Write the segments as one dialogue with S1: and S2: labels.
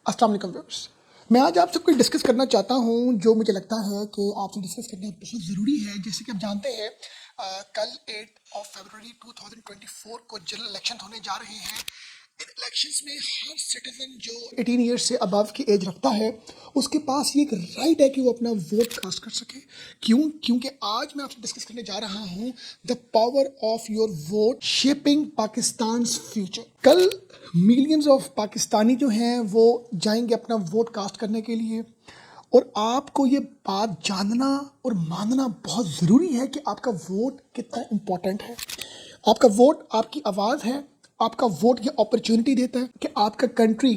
S1: अस्सलाम वालेकुम व्यूअर्स। मैं आज आपसे कोई डिस्कस करना चाहता हूँ जो मुझे लगता है कि आपसे डिस्कस करना बहुत ज़रूरी है। जैसे कि आप जानते हैं कल 8 फरवरी 2024 को जनरल इलेक्शन होने जा रहे हैं। इन इलेक्शंस में हर सिटीजन जो 18 ईयर्स से अबव की एज रखता है उसके पास ये एक राइट है कि वो अपना वोट कास्ट कर सके। क्योंकि आज मैं आपसे डिस्कस करने जा रहा हूँ the power of your vote shaping Pakistan future. कल मिलियंस ऑफ पाकिस्तानी जो हैं वो जाएंगे अपना वोट कास्ट करने के लिए, और आपको ये बात जानना और मानना बहुत ज़रूरी है कि आपका वोट कितना इम्पोर्टेंट है। आपका वोट आपकी आवाज़ है। आपका वोट ये अपॉर्चुनिटी देता है कि आपका कंट्री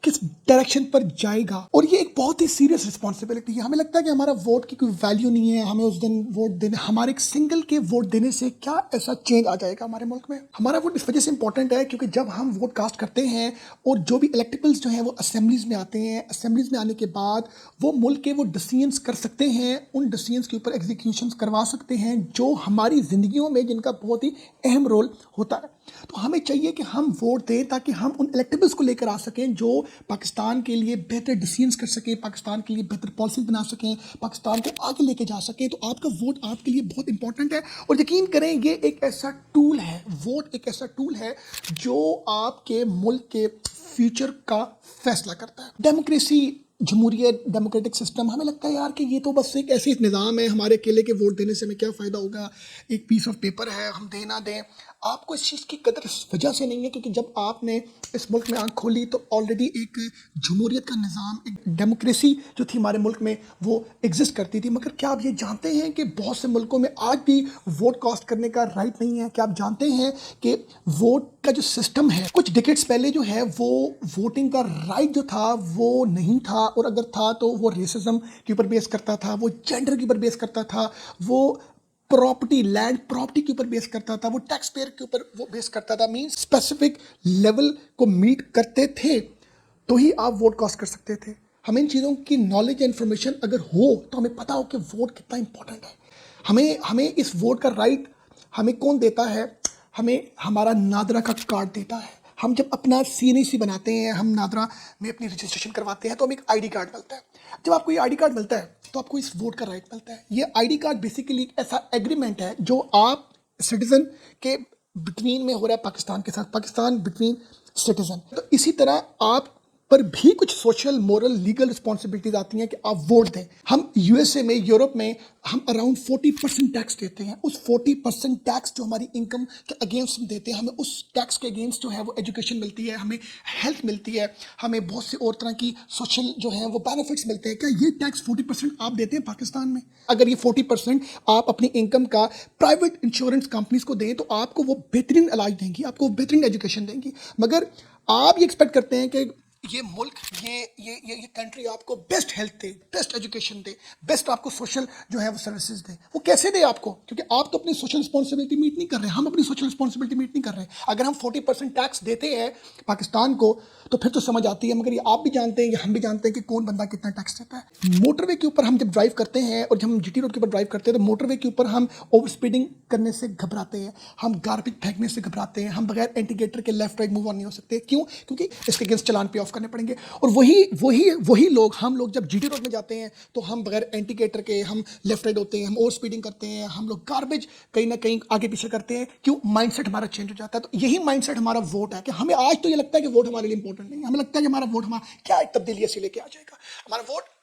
S1: किस डायरेक्शन पर जाएगा, और ये एक बहुत ही सीरियस रिस्पॉन्सिबिलिटी है। हमें लगता है कि हमारा वोट की कोई वैल्यू नहीं है, हमें उस दिन वोट देने, हमारे एक सिंगल के वोट देने से क्या ऐसा चेंज आ जाएगा हमारे मुल्क में। हमारा वोट इस वजह से इंपॉर्टेंट है क्योंकि जब हम वोट कास्ट करते हैं और जो भी इलेक्टेबल्स जो हैं वो असेंबलीज में आते हैं, असेंबलीज में आने के बाद वो मुल्क के वो डिसीजंस कर सकते हैं, उन डिसीजंस के ऊपर एग्जीक्यूशंस करवा सकते हैं जो हमारी ज़िंदगियों में जिनका बहुत ही अहम रोल होता है। तो हमें चाहिए कि हम वोट दें ताकि हम उन इलेक्टेबल्स को लेकर आ सकें जो पाकिस्तान के लिए बेहतर डिसीजंस कर सकें, पाकिस्तान के लिए बेहतर पॉलिसी बना सकें, पाकिस्तान को आगे लेके जा सकें। तो आपका वोट आपके लिए बहुत इंपॉर्टेंट है, और यकीन करें ये एक ऐसा टूल है, वोट एक ऐसा टूल है जो आपके मुल्क के फ्यूचर का फैसला करता है। डेमोक्रेसी, जमहूरियत, डेमोक्रेटिक सिस्टम, हमें लगता है यार कि ये तो बस एक ऐसी निज़ाम है, हमारे अकेले के वोट देने से हमें क्या फ़ायदा होगा, एक पीस ऑफ पेपर है, हम दे ना दें। आपको इस चीज़ की कदर इस वजह से नहीं है क्योंकि जब आपने इस मुल्क में आंख खोली तो ऑलरेडी एक जमहूरियत का निज़ाम, एक डेमोक्रेसी जो थी हमारे मुल्क में वो एग्जिस्ट करती थी। मगर क्या आप ये जानते हैं कि बहुत से मुल्कों में आज भी वोट कास्ट करने का राइट नहीं है? क्या आप जानते हैं कि वोट का जो सिस्टम है कुछ डिकेड्स पहले जो है वो वोटिंग का राइट जो था वो नहीं था, और अगर था तो वो रेसिज्म के ऊपर बेस करता था, वो जेंडर के ऊपर बेस करता था, वो प्रॉपर्टी, लैंड प्रॉपर्टी के ऊपर बेस करता था, वो टैक्स पेयर के ऊपर वो बेस करता था। मीन स्पेसिफिक लेवल को मीट करते थे तो ही आप वोट कास्ट कर सकते थे। हमें इन चीज़ों की नॉलेज, इन्फॉर्मेशन अगर हो तो हमें पता हो कि वोट कितना इंपॉर्टेंट है। हमें इस वोट का राइट हमें कौन देता है? हमें हमारा नादरा का कार्ड देता है। हम जब अपना CNAC बनाते हैं, हम नादरा में अपनी रजिस्ट्रेशन करवाते हैं तो हमें एक ID कार्ड मिलता है। जब आपको ये ID कार्ड मिलता है तो आपको इस वोट का राइट मिलता है। ये ID कार्ड बेसिकली एक ऐसा एग्रीमेंट है जो आप सिटीजन के बिटवीन में हो रहा है पाकिस्तान के साथ, पाकिस्तान बिटवीन सिटीजन। तो इसी तरह आप पर भी कुछ सोशल, मोरल, लीगल रिस्पॉन्सिबिलिटीज आती हैं कि आप वोट दें। हम USA में, यूरोप में हम अराउंड 40% टैक्स देते हैं। उस 40% टैक्स जो हमारी इनकम के अगेंस्ट हम देते हैं, हमें उस टैक्स के अगेंस्ट जो है वो एजुकेशन मिलती है, हमें हेल्थ मिलती है, हमें बहुत सी और तरह की सोशल जो है वो बेनिफिट्स मिलते हैं। क्या ये टैक्स 40% आप देते हैं पाकिस्तान में? अगर ये 40% आप अपनी इनकम का प्राइवेट इंश्योरेंस कंपनीज को दें तो आपको वो बेहतरीन इलाज देंगी, आपको बेहतरीन एजुकेशन देंगी। मगर आप ये एक्सपेक्ट करते हैं कि ये मुल्क, ये कंट्री आपको बेस्ट हेल्थ दे, बेस्ट एजुकेशन दे, बेस्ट आपको सोशल जो है वो सर्विसेज दे। वो कैसे दे आपको? क्योंकि आप तो अपनी सोशल रिस्पॉन्सिबिलिटी मीट नहीं कर रहे, हम अपनी सोशल रिस्पॉन्सिबिलिटी मीट नहीं कर रहे। अगर हम 40% टैक्स देते हैं पाकिस्तान को तो फिर तो समझ आती है। मगर ये आप भी जानते हैं, ये हम भी जानते हैं कि कौन बंदा कितना टैक्स देता है। मोटरवे के ऊपर हम जब ड्राइव करते हैं और जब हम GT रोड के ऊपर ड्राइव करते हैं तो मोटरवे के ऊपर हम ओवर स्पीडिंग करने से घबराते हैं, हम गार्बेज फेंकने से घबराते हैं, हम बगैर इंडिकेटर के लेफ्ट राइट मूव ऑन नहीं हो सकते। क्यों? क्योंकि इसके अगेंस्ट चलान पे ऑफ करने पड़ेंगे। और वही लोग, हम लोग जब GT रोड में जाते हैं तो हम बगैर इंडिकेटर के हम लेफ्ट राइट होते हैं, हम ओवर स्पीडिंग करते हैं, हम लोग गार्बेज कहीं ना कहीं आगे पीछे करते हैं। क्यों? माइंडसेट हमारा चेंज हो जाता है। तो यही माइंडसेट हमारा वोट है कि हमें आज तो ये लगता है कि वोट हमारे लिए इंपॉर्टेंट नहीं है, हमें लगता है कि हमारा वोट हमारा क्या तब्दीली ऐसी लेके आ जाएगा। हमारा वोट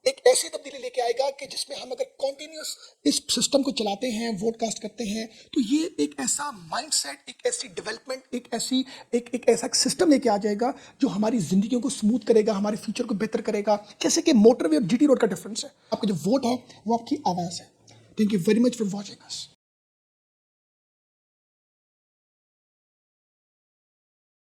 S1: एक ऐसी तब्दीली लेके आएगा कि जिसमें हम अगर कॉन्टिन्यूस इस सिस्टम को चलाते हैं, वोट कास्ट करते हैं, तो ये एक ऐसा माइंडसेट, एक ऐसी डेवलपमेंट, एक ऐसा सिस्टम लेके आ जाएगा जो हमारी जिंदगियों को स्मूथ करेगा, हमारे फ्यूचर को बेहतर करेगा। जैसे कि मोटरवे और GT रोड का डिफरेंस है, आपका जो वोट है वो आपकी आवाज़ है। Thank you very much for watching us.